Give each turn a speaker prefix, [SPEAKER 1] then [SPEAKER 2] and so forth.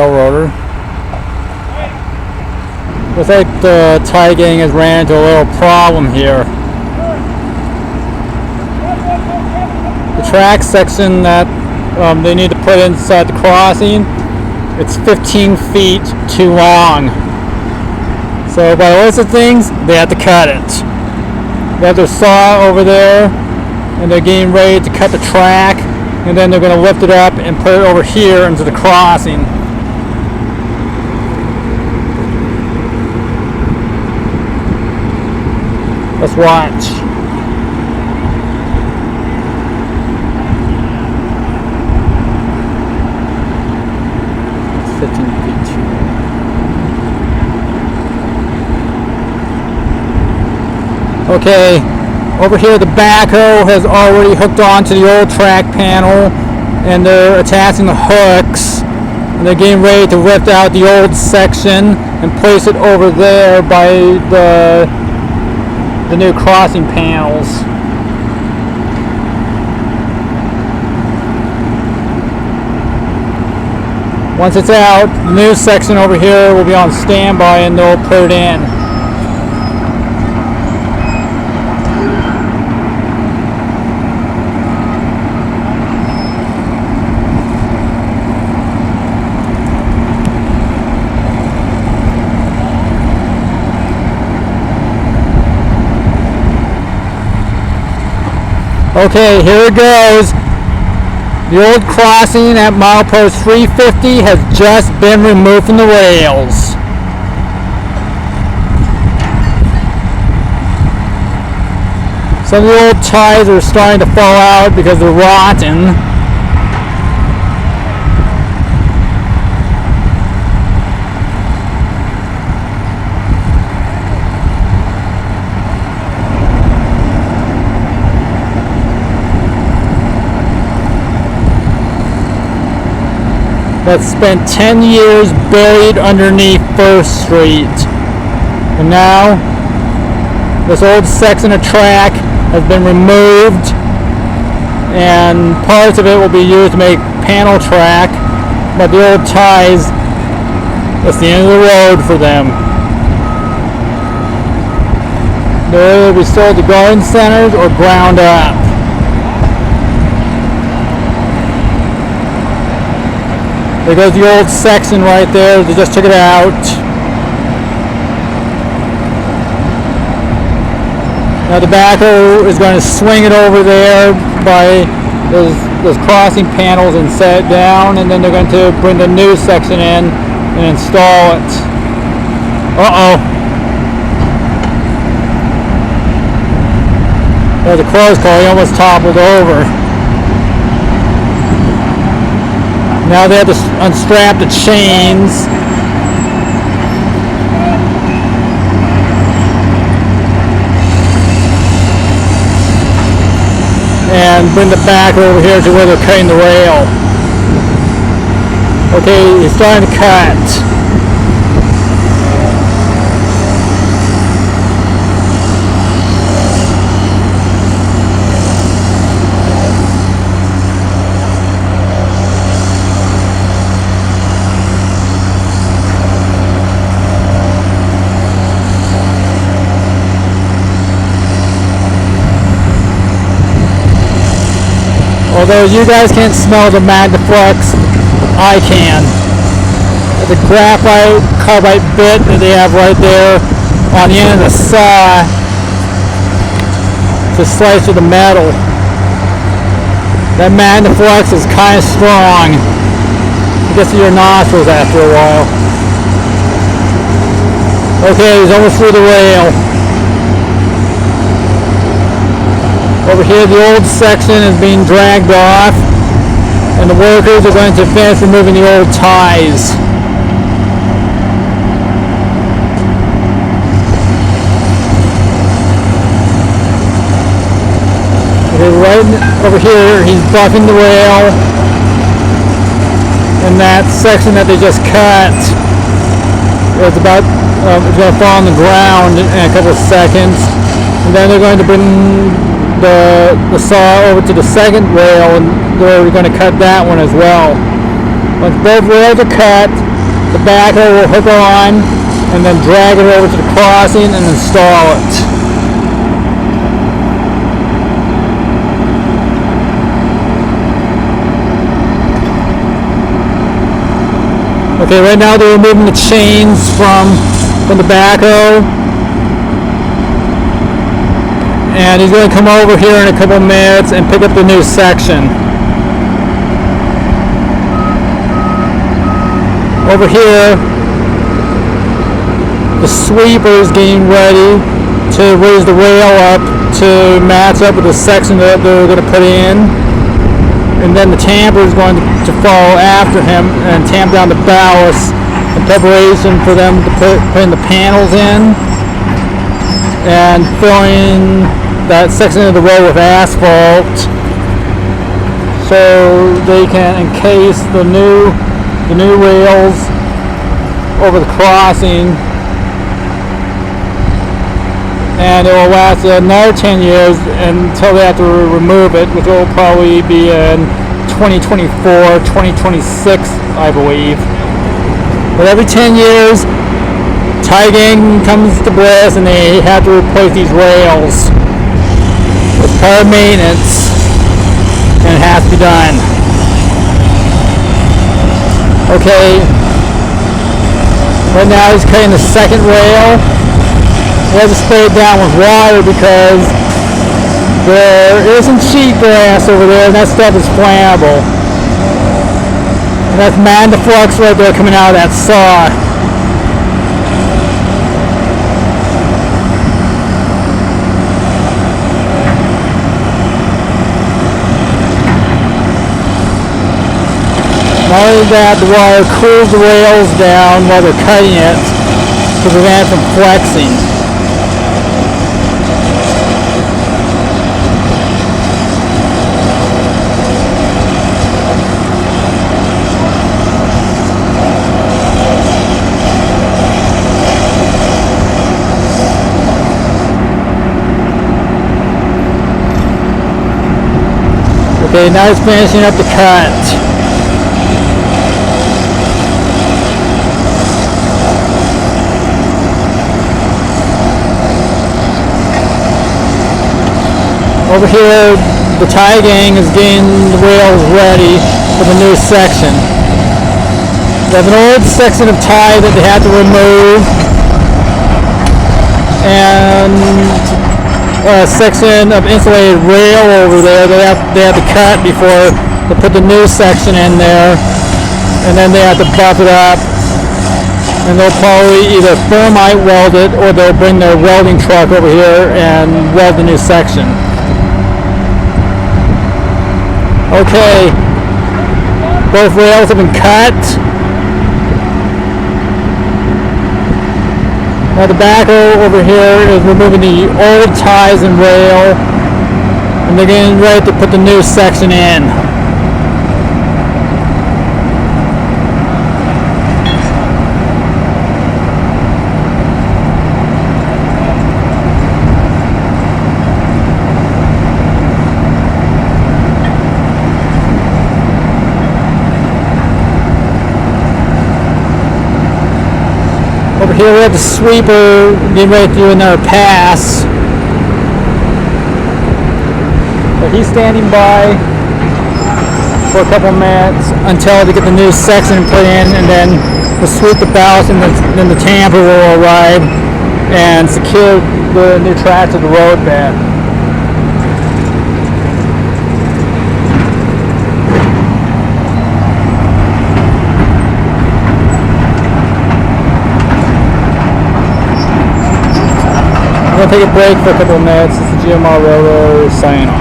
[SPEAKER 1] Rotor. Looks like the tie gang has ran into a little problem here. The track section that they need to put inside the crossing, it's 15 feet too long. So by the looks of things, they have to cut it. They have their saw over there, and they're getting ready to cut the track, and then they're going to lift it up and put it over here into the crossing. Let's watch. It's 15 feet. Okay, over here the backhoe has already hooked onto the old track panel, and they're attaching the hooks, and they're getting ready to lift out the old section and place it over there by the new crossing panels. Once it's out, the new section over here will be on standby and they'll put it in. Okay, here it goes. The old crossing at milepost 350 has just been removed from the rails. Some of the old ties are starting to fall out because they're rotten. That spent 10 years buried underneath First Street. And now, this old section of track has been removed, and parts of it will be used to make panel track, but the old ties, that's the end of the road for them. They'll either be sold to garden centers or ground up. There goes the old section right there. They just took it out. Now the backhoe is going to swing it over there by those crossing panels and set it down, and then they're going to bring the new section in and install it. Uh-oh. There's a close call. He almost toppled over. Now they have to unstrap the chains. And bring the back over here to where they're cutting the rail. Okay, he's starting to cut. Although you guys can't smell the Magnaflux, I can. The graphite carbide bit that they have right there on the end of the saw to slice through the metal. That Magnaflux is kind of strong. It gets to your nostrils after a while. Okay, he's almost through the rail. Over here the old section is being dragged off, and the workers are going to finish removing the old ties. Okay, right over here he's buffing the rail, and that section that they just cut is about it's going to fall on the ground in a couple of seconds, and then they're going to bring the saw over to the second rail, and we're going to cut that one as well. Once both rails are cut, the backhoe will hook on and then drag it over to the crossing and install it. Okay, right now they're removing the chains from the backhoe. And he's going to come over here in a couple minutes and pick up the new section. Over here, the sweeper is getting ready to raise the rail up to match up with the section that they're going to put in. And then the tamper is going to follow after him and tamp down the ballast in preparation for them to put in the panels in and filling that section of the road with asphalt so they can encase the new rails over the crossing, and it will last another 10 years until they have to remove it, which will probably be in 2024, 2026, I believe. But every 10 years, Thai Gang comes to Bliss and they have to replace these rails. It's part of maintenance, and it has to be done. Okay, right now he's cutting the second rail. He has to spray it down with water because there isn't cheatgrass over there, and that stuff is flammable. And that's Mandaflux right there coming out of that saw. Not only that, the water cools the rails down while they're cutting it to prevent it from flexing. Okay, now it's finishing up the cut. Over here, the Thai Gang is getting the rails ready for the new section. They have an old section of tie that they have to remove, and a section of insulated rail over there they have to cut before they put the new section in there, and then they have to buff it up, and they'll probably either thermite weld it or they'll bring their welding truck over here and weld the new section. Okay, both rails have been cut. Now the backhoe over here is removing the old ties and rail, and they're getting ready to put the new section in. Over here we have the sweeper getting ready to do another pass. But he's standing by for a couple minutes until they get the new section put in, and then we'll sweep the ballast, and then the tamper will arrive and secure the new track to the road bed. We'll take a break for a couple of minutes. This is GMR Railroad signing off.